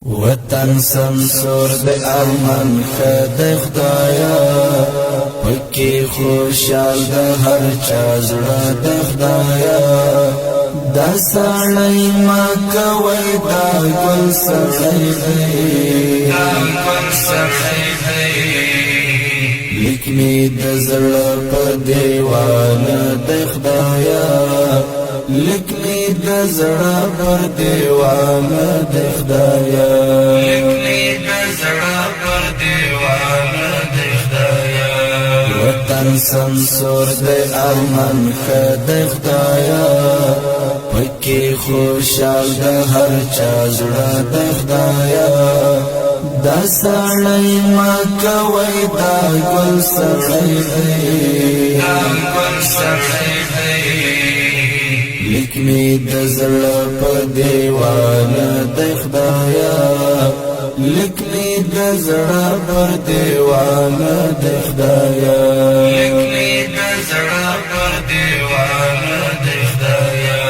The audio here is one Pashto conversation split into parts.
وطن سمسور د ارمان خد خدایا پکی خوشال د هر چا زړه د خدایا دا سړی ما کوي دا ګل سړی دی دا ګل سړی دی لیکمي د زړه په دیوانه د خدایا لیکلی د زړه پر دیوانه د خدایا لیکلی د زړه پر دیوانه د خدایا وطن سمسور د ارمان خد خدایا پکی خوشال د هر چا زړه د خدایا دا سړی ما کوي دا ګل سړی دی دا ګل سړی لیکمی د زړه په دیوانه د خدایا لیکمی د زړه پر دیوانه د خدایا لیکمی د زړه پر دیوانه د خدایا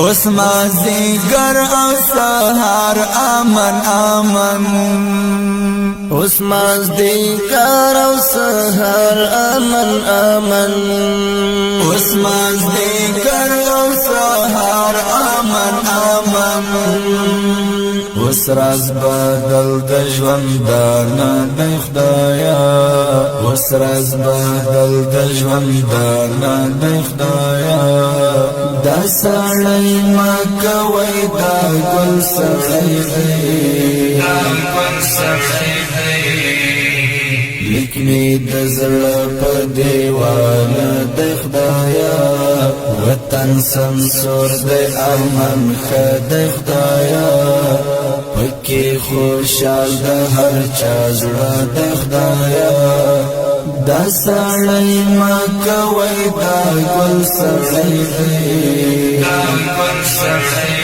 اوس مازدیګر او سهار امن امن اوس مازدیګر او سهار امن امن اوس مازدیګر او سهار امن امن اوس راز بدل د ژوندانه د خدایا اوس راز بدل د ژوندانه د خدایا دا سړی ما کوي دا ګل سړی دی دا ګل سړی لیکمی د زړه په دیوانه د خدایا وطن سمسور د ارمان خد خدایا پکی خوشال د هر چا زړه د خدایا دا سړی ما کوي دا ګل سړی دی دا ګل سړی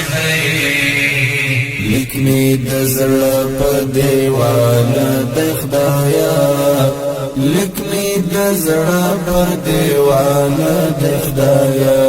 لیکمی د زړه په دیوانه د خدایا لیکمی د زړه پر دیوانه د خدایا